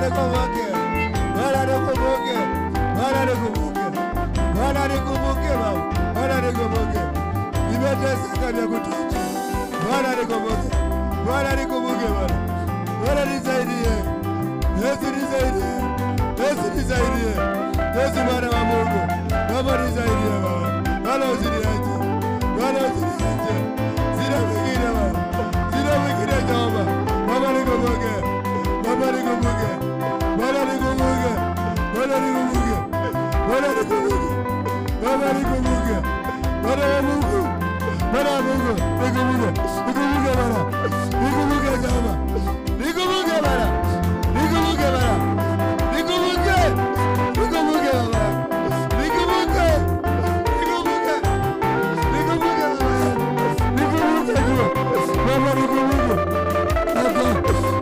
nikumbuke. Bwana nikumbuke. Bwana nikumbuke. Bwana nikumbuke Baba. Bwana nikumbuke. Nimeteseka vya kutosha. Bwana nikumbuke. Bwana nikumbuke Bwana. Bwana nisaidie. Yesu nisaidie. Yesu nisaidie. Yesu Bwana wa Mungu. Baba nisaidie Baba. Bwana usiniache. Bwana usiniache. Sina mwingine Baba. Sina mwingine Jehova. Baba nikumbuke. Baba nikumbuke. Bwana nikumbuke. Bwana nikumbuke. Bwana nikumbuke. Baba nikumbuke. Bwana wa Mungu. Bwana wa Mungu. Nikumbuke. Nikumbuke Bwana. Nikumbuke Jehova. Nikumbuke Bwana. Nikumbuke Bwana. Nikumbuke. Nikumbuke Baba. Nikumbuke. Nikumbuke. Nikumbuke Baba. Nikumbuke Jehova. Baba nikumbuke.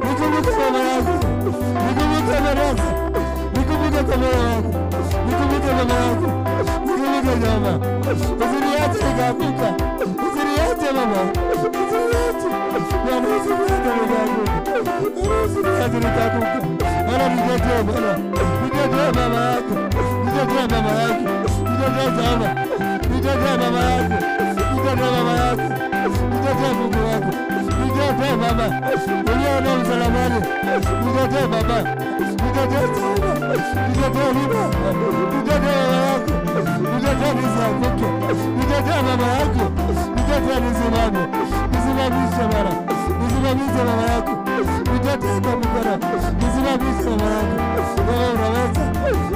Nikumbuke Baba yangu. Nikumbuke Baba yangu. Nikumbuke Baba yangu. Nikumbuke Baba yangu. Nikumbuke Jehova. Usiniache nikaanguka. Usiniache Baba. Usiniache. Bwana usiniache nikaanguka. Usiniache nikaanguka. Bwana nitetee Bwana. Nitetee Baba yako. Nitetee Baba yako. Nitetee Jehova. Nitetee Baba yako. Nitetee Baba yako. Nitetee Mungu wako. Nitetee Baba. Uliona msalabani. Nitetee Baba. Nitetee Jehova. Nitetee Baba. Nitetee Baba yako. Nitetee nisianguke. Nitetee Baba yako. Nitetee nisimame. Nisimamishe Bwana. Nisimamishe Baba yako. Nitetee kwa mkono. Nisimamishe Baba yako. Wewe unaweza.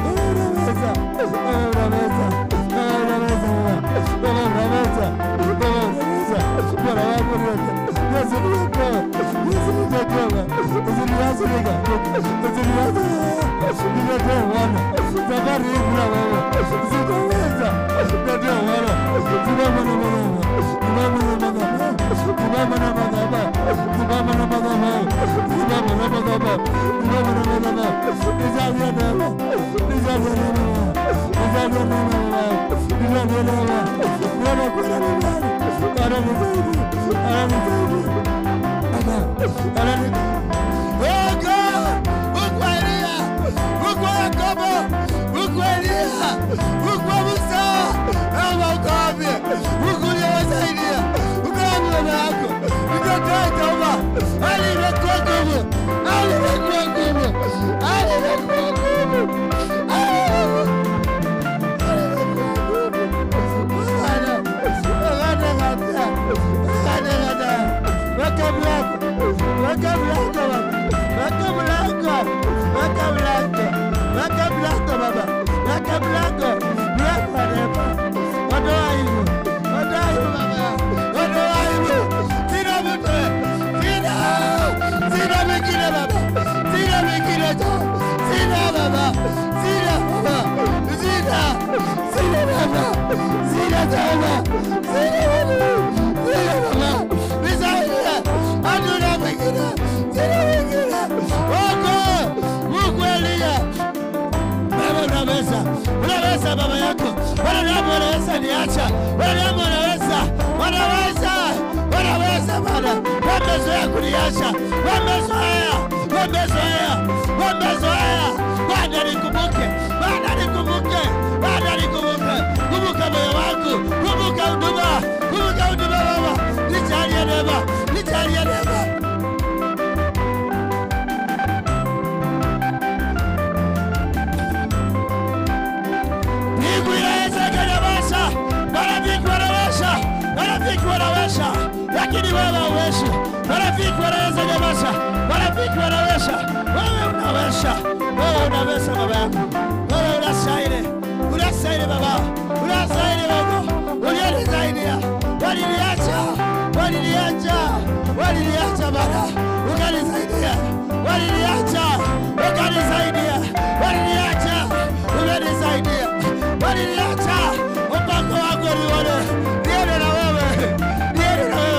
Wewe unaweza. Wewe unaweza. Wewe unaweza Baba. Wewe unaweza. Wewe unaweza. Bwana wako unaweza. Yesu niokoe. Yesu nitetee Bwana. Usiniache nikaanguke. Usiniache. Nitetee Bwana. Safari hii bila wewe. Sitaweza. Nitetee Bwana. Simama na Baba. Simama na Baba. Simama na Baba. Simama na Baba. Simama na Baba. Simama na Baba. Nijalie neema. Nijalie neema. Nijalie neema. Nijalie neema. Bwana kuna nini? Bwana nisaidie. Bwana nisaidie. Bwana nisaidie. Oga! Uko Elia. Uko Yakobo. Uko Elia. Uko Musa. Ama uko wapi? Uko unawasaidia. Uko wapi Baba yako? Nitetee Jehova. Alivyokuwa nguvu. Alivyokuwa nguvu. Alivyokuwa nguvu. Unaweza Baba yako. Unaweza niacha. Unaweza Bwana. Wamezoea kuniacha. Wamezoea. Bwana nikumbuke. Kumbuka moyo wangu. Kumbuka huduma Baba. Nijalie neema. Wanaweza, lakini wewe hauwezi. Marafiki wanaweza nyamaza, marafiki wanaweza. Wewe unaweza Baba yangu. Wewe unastahili Baba. Uliyenisaidia. Waliniacha Baba. Ukanisaidia. Waliniacha. Upako wako ulione. Niende na wewe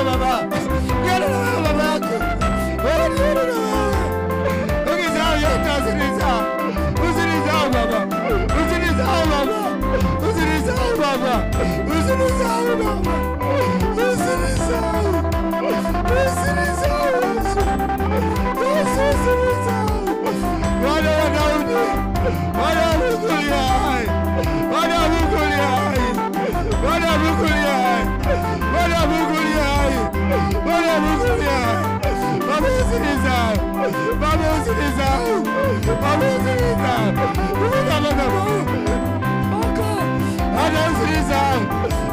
Baba. Niende na wewe Baba yako. Niende na wewe. Ukisahau yote usinisahau Baba. Usinisahau. usinizao. Baba usinizao. Baba usinizao. Baba Bwana usinizao.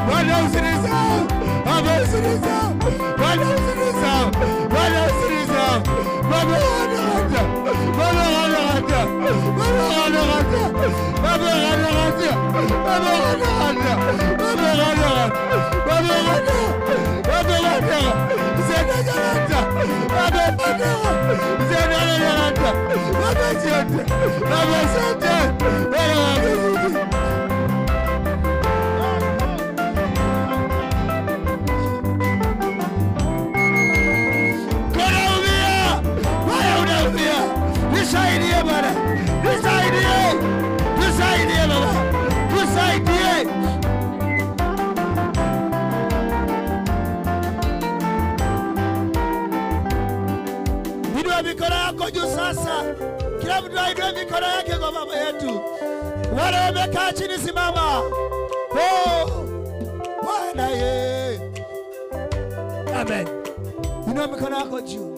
Bwana usinizao. Baba usinizao. Bwana usinizao. Bwana usinizao. Baba wanawata. Baba wanawata. Baba wanawata. Baba wanawata. Baba wanawata. Baba wanawata. Baba wanawata. Baba wanawata. Zena wanawata. Baba wanawata. Zena wanawata. Baba zote. Baba zote. Baba wanawata. Nisaidie Bwana, nisaidie, nisaidie Baba, nisaidie. Inua mikono yako juu sasa. Kila mtu ainue mikono yake kwa Baba yetu. Wale wamekaa chini simama. Oh, Bwana ye. Amen. Inua mikono yako juu.